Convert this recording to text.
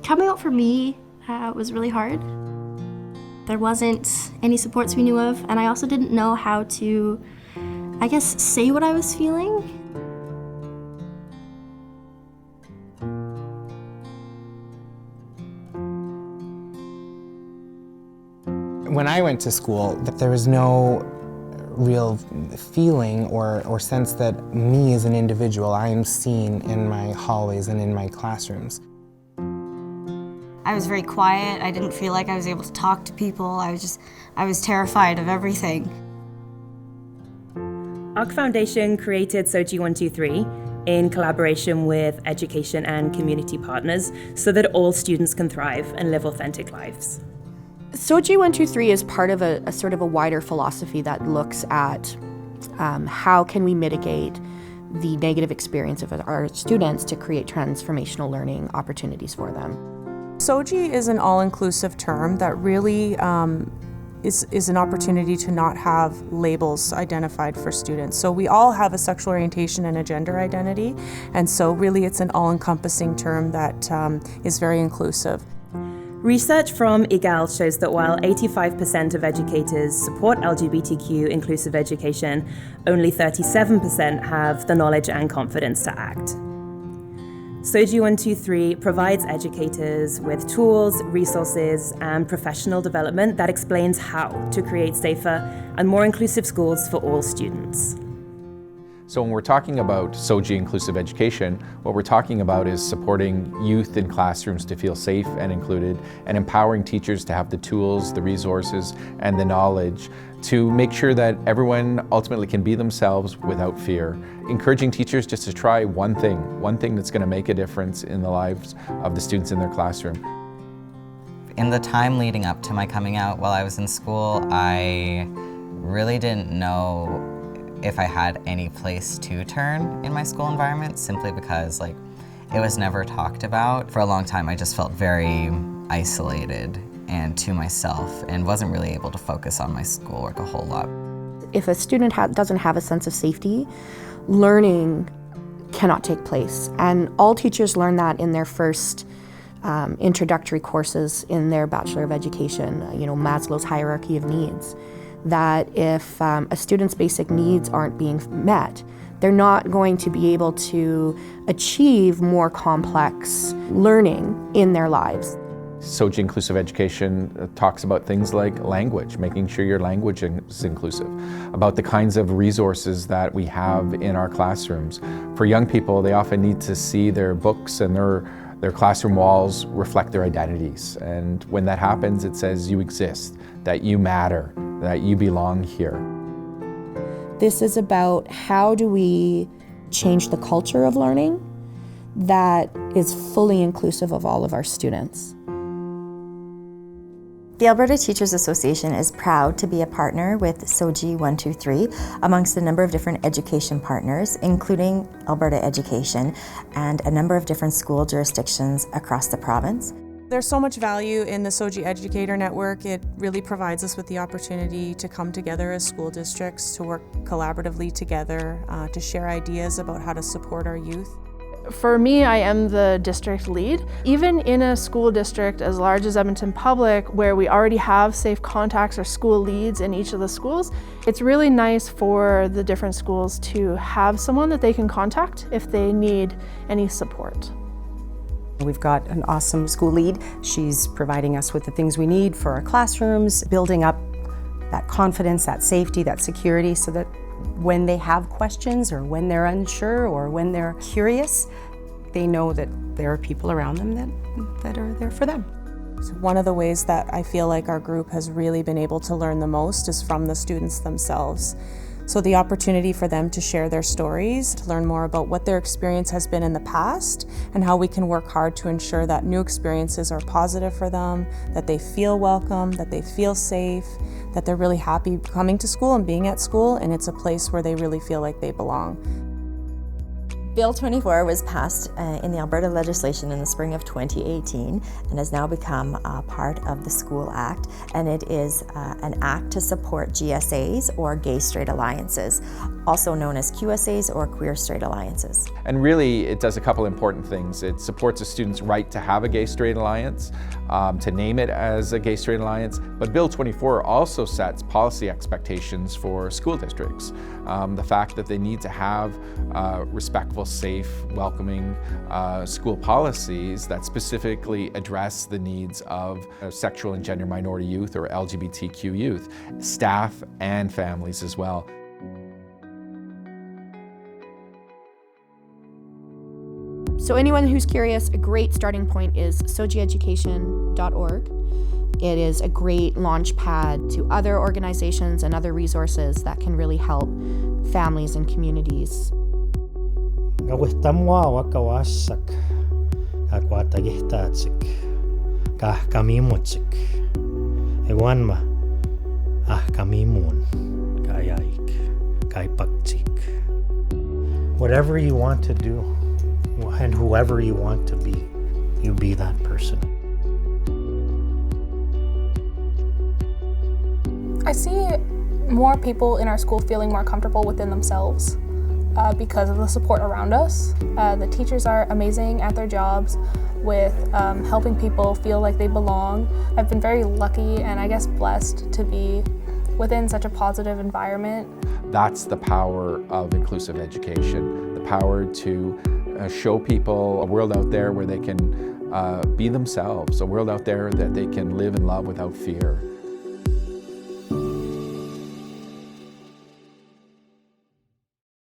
Coming out for me was really hard. There wasn't any supports we knew of, and I also didn't know how to, I guess, say what I was feeling. When I went to school, there was no real feeling or sense that me as an individual, I am seen in my hallways and in my classrooms. I was very quiet. I didn't feel like I was able to talk to people. I was terrified of everything. ARC Foundation created SOGI 123 in collaboration with education and community partners so that all students can thrive and live authentic lives. SOGI 123 is part of a sort of a wider philosophy that looks at how can we mitigate the negative experience of our students to create transformational learning opportunities for them. SOGI is an all-inclusive term that really is an opportunity to not have labels identified for students. So we all have a sexual orientation and a gender identity, and so really it's an all-encompassing term that is very inclusive. Research from EGAL shows that while 85% of educators support LGBTQ inclusive education, only 37% have the knowledge and confidence to act. SOGI 123 provides educators with tools, resources, and professional development that explains how to create safer and more inclusive schools for all students. So when we're talking about SOGI inclusive education, what we're talking about is supporting youth in classrooms to feel safe and included, and empowering teachers to have the tools, the resources, and the knowledge to make sure that everyone ultimately can be themselves without fear. Encouraging teachers just to try one thing that's going to make a difference in the lives of the students in their classroom. In the time leading up to my coming out while I was in school, I really didn't know if I had any place to turn in my school environment, simply because it was never talked about. For a long time, I just felt very isolated and to myself and wasn't really able to focus on my schoolwork a whole lot. If a student doesn't have a sense of safety, learning cannot take place. And all teachers learn that in their first introductory courses in their Bachelor of Education, Maslow's hierarchy of needs. That if a student's basic needs aren't being met, they're not going to be able to achieve more complex learning in their lives. SOGI inclusive education talks about things like language, making sure your language is inclusive, about the kinds of resources that we have in our classrooms. For young people, they often need to see their books and their classroom walls reflect their identities. And when that happens, it says you exist, that you matter, that you belong here. This is about how do we change the culture of learning that is fully inclusive of all of our students. The Alberta Teachers Association is proud to be a partner with SOGI 123 amongst a number of different education partners, including Alberta Education and a number of different school jurisdictions across the province. There's so much value in the SOGI Educator Network. It really provides us with the opportunity to come together as school districts, to work collaboratively together, to share ideas about how to support our youth. For me, I am the district lead. Even in a school district as large as Edmonton Public, where we already have safe contacts or school leads in each of the schools, it's really nice for the different schools to have someone that they can contact if they need any support. We've got an awesome school lead. She's providing us with the things we need for our classrooms, building up that confidence, that safety, that security, so that when they have questions or when they're unsure or when they're curious, they know that there are people around them that are there for them. So one of the ways that I feel like our group has really been able to learn the most is from the students themselves. So the opportunity for them to share their stories, to learn more about what their experience has been in the past and how we can work hard to ensure that new experiences are positive for them, that they feel welcome, that they feel safe, that they're really happy coming to school and being at school, and it's a place where they really feel like they belong. Bill 24 was passed in the Alberta legislation in the spring of 2018 and has now become part of the School Act, and it is an act to support GSAs or gay straight alliances, also known as QSAs or queer straight alliances. And really it does a couple important things. It supports a student's right to have a gay straight alliance, to name it as a gay straight alliance, but Bill 24 also sets policy expectations for school districts. The fact that they need to have respectful, safe, welcoming school policies that specifically address the needs of sexual and gender minority youth or LGBTQ youth, staff and families as well. So anyone who's curious, a great starting point is sogieducation.org. It is a great launch pad to other organizations and other resources that can really help families and communities. Gawihtamwa wakawasak, kakwatagihtatsik, kahkamimutsik, ewanma, ahkamimun, kayaik, kaipaktsik. Whatever you want to do, and whoever you want to be, you be that person. I see more people in our school feeling more comfortable within themselves because of the support around us. The teachers are amazing at their jobs with helping people feel like they belong. I've been very lucky and I guess blessed to be within such a positive environment. That's the power of inclusive education, the power to show people a world out there where they can be themselves, a world out there that they can live and love without fear.